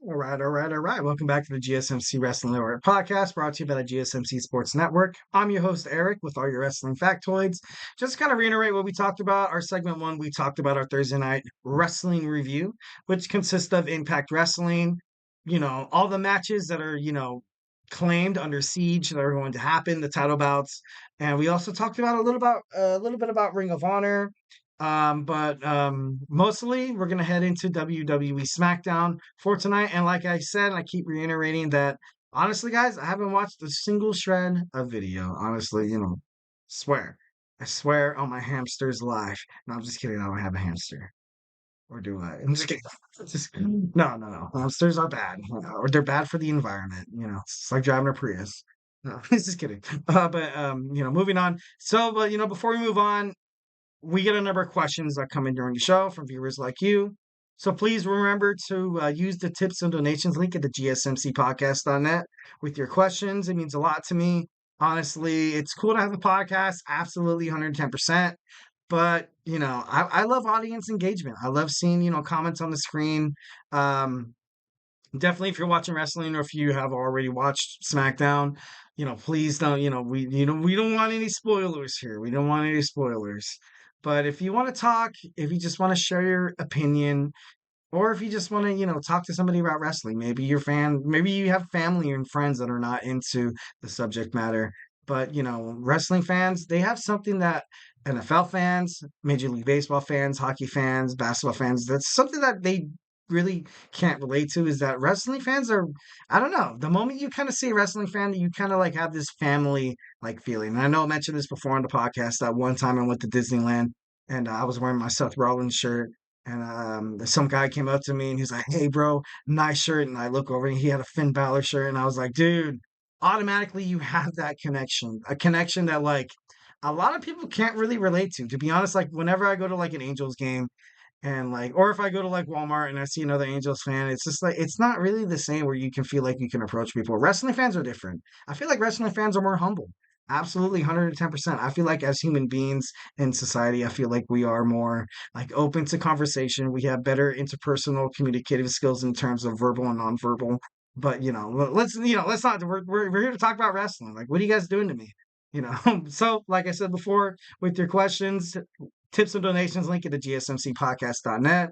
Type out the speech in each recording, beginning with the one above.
All right. Welcome back to the GSMC Wrestling Laureate podcast brought to you by the GSMC Sports Network. I'm your host, Eric, with all your wrestling factoids. Just to kind of reiterate what we talked about, our segment one, we talked about our Thursday night wrestling review, which consists of Impact Wrestling, all the matches that are, claimed under siege that are going to happen, the title bouts. And we also talked about a little bit about Ring of Honor. But mostly we're gonna head into WWE Smackdown for tonight. And like I said, I keep reiterating that honestly, guys, I haven't watched a single shred of video. Honestly, swear. I swear on my hamster's life. No, I'm just kidding. I don't have a hamster. Or do I? I'm just kidding. No. Hamsters are bad. Or they're bad for the environment. It's like driving a Prius. No, just kidding. But moving on. So, but before we move on, we get a number of questions that come in during the show from viewers like you. So please remember to use the tips and donations link at the GSMCpodcast.net with your questions. It means a lot to me. Honestly, it's cool to have the podcast, absolutely 110%. But, I love audience engagement. I love seeing, comments on the screen. Definitely if you're watching wrestling or if you have already watched SmackDown, please don't, we don't want any spoilers here. We don't want any spoilers. But if you want to talk, if you just want to share your opinion, or if you just want to, talk to somebody about wrestling, maybe maybe you have family and friends that are not into the subject matter. But, wrestling fans, they have something that NFL fans, Major League Baseball fans, hockey fans, basketball fans, that's something that they really can't relate to is that wrestling fans are, I don't know, the moment you kind of see a wrestling fan, you kind of like have this family like feeling. And I know I mentioned this before on the podcast that one time I went to Disneyland and I was wearing my Seth Rollins shirt. And some guy came up to me and he's like, "Hey, bro, nice shirt." And I look over and he had a Finn Balor shirt. And I was like, dude, automatically you have that connection, a connection that like a lot of people can't really relate to. To be honest, like whenever I go to like an Angels game, and like, or if I go to like Walmart and I see another Angels fan, it's just like, it's not really the same where you can feel like you can approach people. Wrestling fans are different. I feel like wrestling fans are more humble. Absolutely 110%. I feel like as human beings in society, I feel like we are more like open to conversation. We have better interpersonal communicative skills in terms of verbal and nonverbal. But let's not, we're here to talk about wrestling. Like, what are you guys doing to me? So like I said before, with your questions, tips and donations link at the GSMCpodcast.net.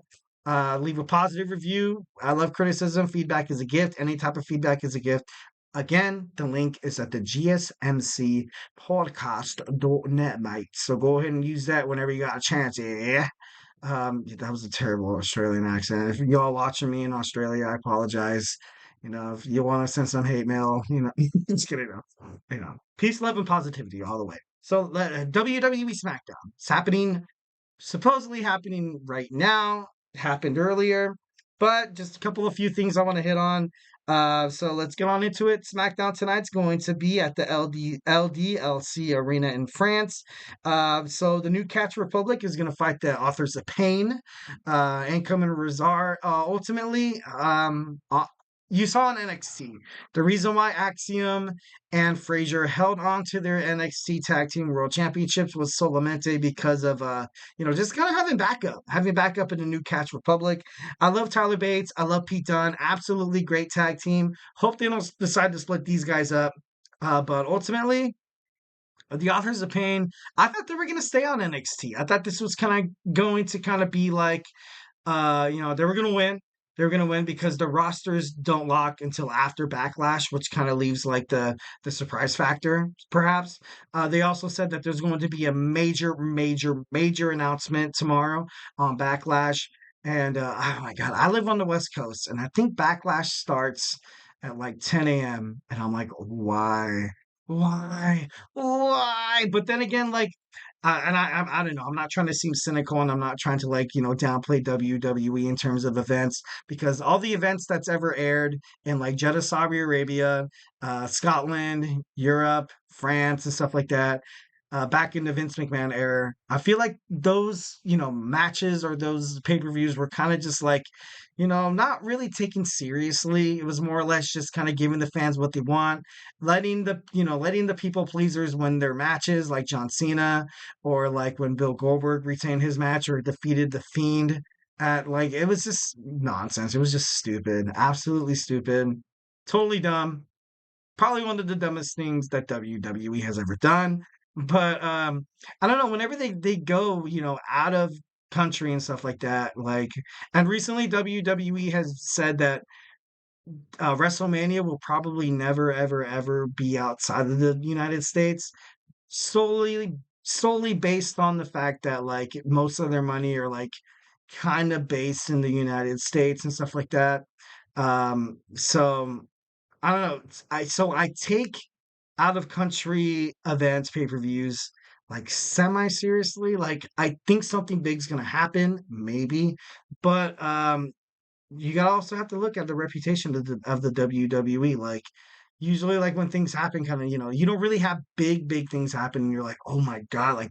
Leave a positive review. I love criticism. Feedback is a gift. Any type of feedback is a gift. Again, the link is at the GSMCpodcast.net, mate. So go ahead and use that whenever you got a chance. Yeah. That was a terrible Australian accent. If y'all watching me in Australia, I apologize. If you want to send some hate mail, just kidding. Peace, love, and positivity all the way. So WWE SmackDown. It's supposedly happening right now. It happened earlier, but just a couple of few things I want to hit on. So let's get on into it. SmackDown tonight's going to be at the LDLC Arena in France. So the new Catch Republic is going to fight the Authors of Pain, Ankam and Razar. Ultimately, you saw in NXT the reason why Axiom and Frazier held on to their NXT Tag Team World Championships was Solamente because of just kind of having backup in the new Catch Republic. I love Tyler Bates. I love Pete Dunne. Absolutely great tag team. Hope they don't decide to split these guys up. But ultimately, the Authors of Pain, I thought they were going to stay on NXT. I thought this was kind of going to kind of be like, they were going to win. They're going to win because the rosters don't lock until after Backlash, which kind of leaves like the surprise factor, perhaps. They also said that there's going to be a major, major, major announcement tomorrow on Backlash. And oh my God, I live on the West Coast, and I think Backlash starts at like 10 a.m. And I'm like, why? Why? But then again, like, and I don't know. I'm not trying to seem cynical, and I'm not trying to like downplay WWE in terms of events because all the events that's ever aired in like Jeddah, Saudi Arabia, Scotland, Europe, France, and stuff like that. Back in the Vince McMahon era, I feel like those matches or those pay-per-views were kind of just like not really taken seriously. It was more or less just kind of giving the fans what they want, letting the people pleasers win their matches, like John Cena, or like when Bill Goldberg retained his match or defeated the Fiend. at like it was just nonsense. It was just stupid, absolutely stupid, totally dumb. Probably one of the dumbest things that WWE has ever done. But I don't know. Whenever they go, out of country and stuff like that, like, and recently WWE has said that WrestleMania will probably never, ever, ever be outside of the United States, solely solely based on the fact that like most of their money are like kind of based in the United States and stuff like that. So I don't know. I take out of country events, pay-per-views like semi seriously. Like I think something big's gonna happen, maybe. But you gotta also have to look at the reputation of the WWE. Like usually like when things happen kind of, you don't really have big things happen and you're like, oh my God, like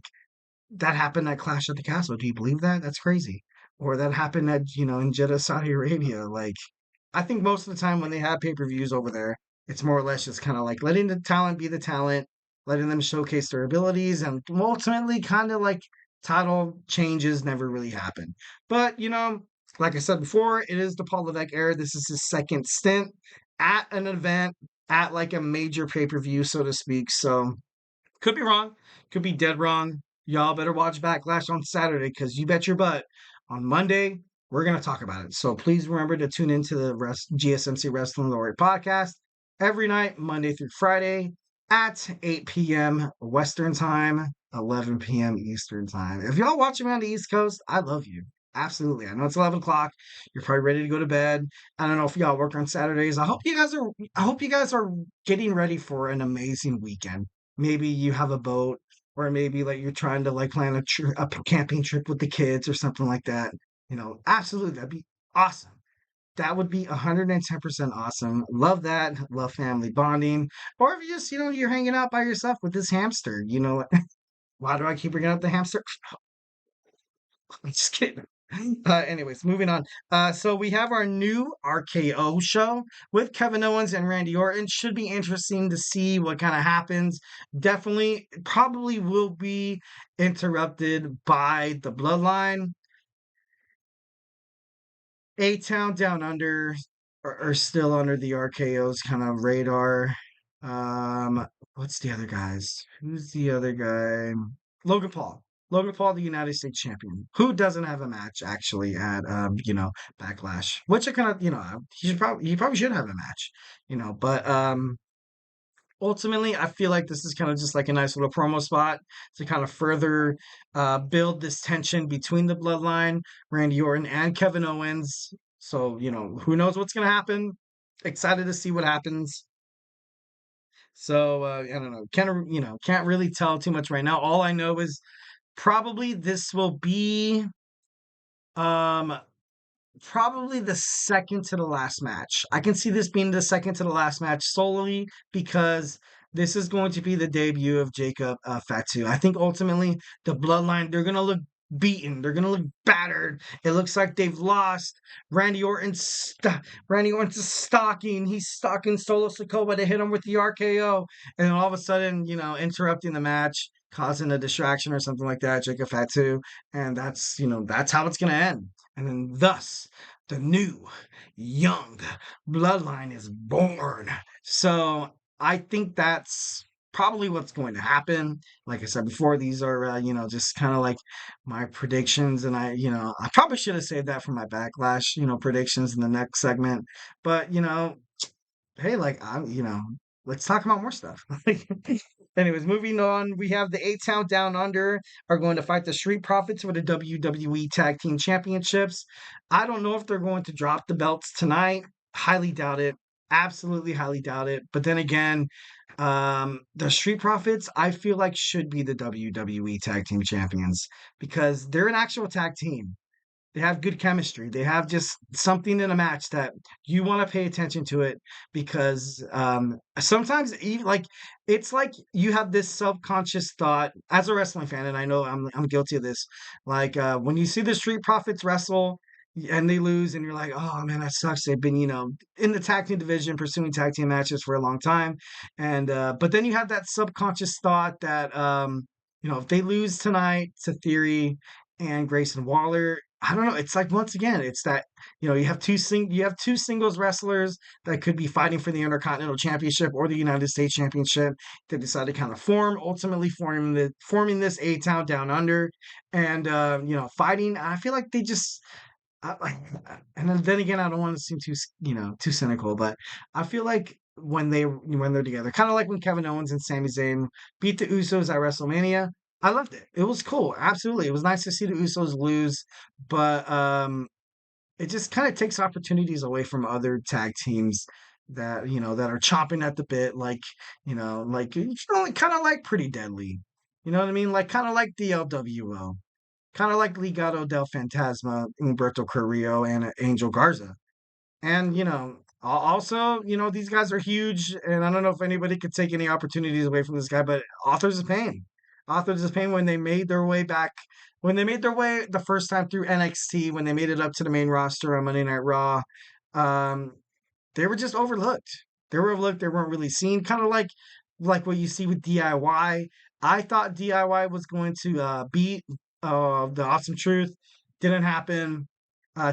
that happened at Clash at the Castle. Do you believe that? That's crazy. Or that happened at, in Jeddah, Saudi Arabia. Like, I think most of the time when they have pay-per-views over there, it's more or less just kind of like letting the talent be the talent, letting them showcase their abilities, and ultimately kind of like title changes never really happen. But, like I said before, it is the Paul Levesque era. This is his second stint at an event, at like a major pay-per-view, so to speak. So could be wrong. Could be dead wrong. Y'all better watch Backlash on Saturday because you bet your butt on Monday we're going to talk about it. So please remember to tune into the GSMC Wrestling Laureate podcast every night, Monday through Friday at 8 p.m. Western Time, 11 p.m. Eastern Time. If y'all watching me on the East Coast, I love you. Absolutely. I know it's 11 o'clock. You're probably ready to go to bed. I don't know if y'all work on Saturdays. I hope you guys are getting ready for an amazing weekend. Maybe you have a boat, or maybe like you're trying to like plan a camping trip with the kids or something like that. Absolutely, that'd be awesome. That would be 110% awesome. Love that. Love family bonding. Or if you just, you're hanging out by yourself with this hamster. Why do I keep bringing up the hamster? I'm just kidding. Anyways, moving on. So we have our new RKO show with Kevin Owens and Randy Orton. Should be interesting to see what kind of happens. Definitely, probably will be interrupted by the Bloodline. A-Town Down Under are still under the RKO's kind of radar. What's the other guys? Who's the other guy? Logan Paul. Logan Paul, the United States champion, who doesn't have a match actually at Backlash, which I kind of he probably should have a match, but ultimately, I feel like this is kind of just like a nice little promo spot to kind of further build this tension between the Bloodline, Randy Orton, and Kevin Owens. So, who knows what's going to happen? Excited to see what happens. So, I don't know. Can't really tell too much right now. All I know is probably this will be um probably the second to the last match. I can see this being the second to the last match solely because this is going to be the debut of Jacob Fatu. I think ultimately the Bloodline, they're going to look beaten. They're going to look battered. It looks like they've lost. Randy Orton's stalking. He's stalking Solo Sikoa to hit him with the RKO. And then all of a sudden, interrupting the match, causing a distraction or something like that, Jacob Fatu. And that's how it's going to end. And then thus, the new young bloodline is born. So I think that's probably what's going to happen. Like I said before, these are, just kind of like my predictions. And I probably should have saved that for my backlash, predictions in the next segment. But, hey, like let's talk about more stuff. Anyways, moving on, we have the A-Town Down Under are going to fight the Street Profits for the WWE Tag Team Championships. I don't know if they're going to drop the belts tonight. Highly doubt it. Absolutely highly doubt it. But then again, the Street Profits, I feel like should be the WWE Tag Team Champions because they're an actual tag team. They have good chemistry. They have just something in a match that you want to pay attention to it because sometimes even like it's like you have this subconscious thought as a wrestling fan, and I know I'm guilty of this. Like when you see the Street Profits wrestle and they lose, and you're like, oh man, that sucks. They've been in the tag team division pursuing tag team matches for a long time, and but then you have that subconscious thought that if they lose tonight to Theory and Grayson Waller, I don't know. It's like once again, it's that you have two singles wrestlers that could be fighting for the Intercontinental Championship or the United States Championship. They decide to kind of ultimately forming this A Town Down Under, and fighting. I feel like they just. And then again, I don't want to seem too cynical, but I feel like when they're together, kind of like when Kevin Owens and Sami Zayn beat the Usos at WrestleMania. I loved it. It was cool. Absolutely. It was nice to see the Usos lose, but it just kind of takes opportunities away from other tag teams that are chomping at the bit, kind of like Pretty Deadly. You know what I mean? Like kind of like the LWO, kind of like Legado del Fantasma, Humberto Carrillo, and Angel Garza. And, also, these guys are huge. And I don't know if anybody could take any opportunities away from this guy, but Authors of Pain. Authors of Pain, when they made their way back, when they made their way the first time through NXT, when they made it up to the main roster on Monday Night Raw, um, they were just overlooked. They were overlooked. They weren't really seen. Kind of like what you see with DIY. I thought DIY was going to beat the Awesome Truth. Didn't happen.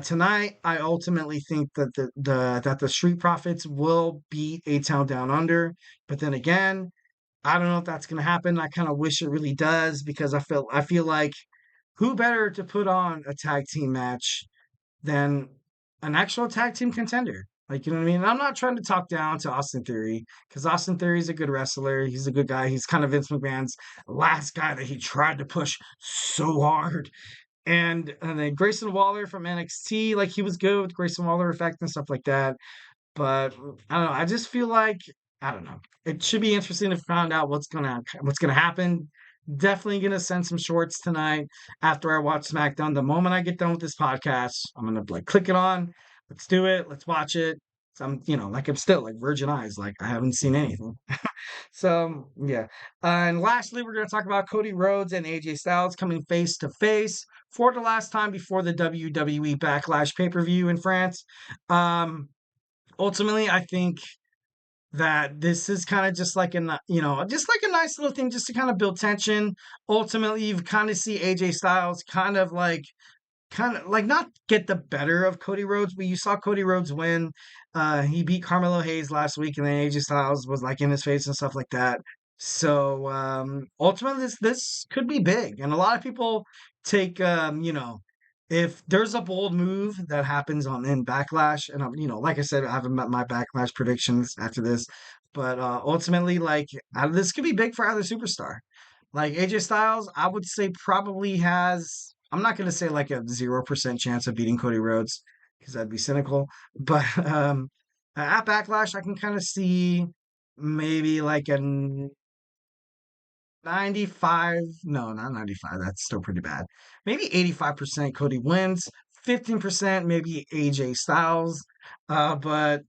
Tonight, I ultimately think that the Street Profits will beat A Town Down Under. But then again, I don't know if that's going to happen. I kind of wish it really does because I feel like who better to put on a tag team match than an actual tag team contender. Like, you know what I mean? And I'm not trying to talk down to Austin Theory because Austin Theory is a good wrestler. He's a good guy. He's kind of Vince McMahon's last guy that he tried to push so hard. And then Grayson Waller from NXT, like he was good with Grayson Waller effect and stuff like that. But I don't know. I just feel like I don't know. It should be interesting to find out what's gonna happen. Definitely gonna send some shorts tonight after I watch SmackDown. The moment I get done with this podcast, I'm gonna like click it on. Let's do it. Let's watch it. So I'm still like virgin eyes, like I haven't seen anything. So yeah. And lastly, we're gonna talk about Cody Rhodes and AJ Styles coming face to face for the last time before the WWE Backlash pay-per-view in France. Um, Ultimately, I think that this is kind of just like just like a nice little thing just to kind of build tension. Ultimately, you kind of see AJ Styles kind of like not get the better of Cody Rhodes, but you saw Cody Rhodes win. He beat Carmelo Hayes last week, and then AJ Styles was like in his face and stuff like that. So ultimately, this could be big, and a lot of people take if there's a bold move that happens on in Backlash, and like I said, I haven't met my Backlash predictions after this, but ultimately, like this could be big for either superstar. Like AJ Styles, I would say probably has. I'm not going to say like a 0% chance of beating Cody Rhodes because that'd be cynical. But at Backlash, I can kind of see maybe like a 95. No, not 95. That's still pretty bad. Maybe 85% Cody wins. 15% maybe AJ Styles. But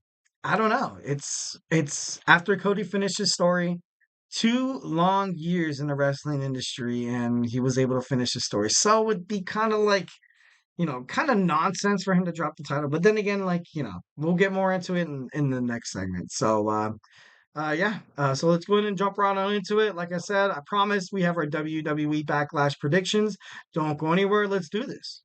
I don't know. It's after Cody finished his story, 2 long years in the wrestling industry, and he was able to finish his story. So it would be kind of like, kind of nonsense for him to drop the title. But then again, like, we'll get more into it in the next segment. So, yeah. So let's go ahead and jump right on into it. Like I said, I promise we have our WWE Backlash predictions. Don't go anywhere. Let's do this.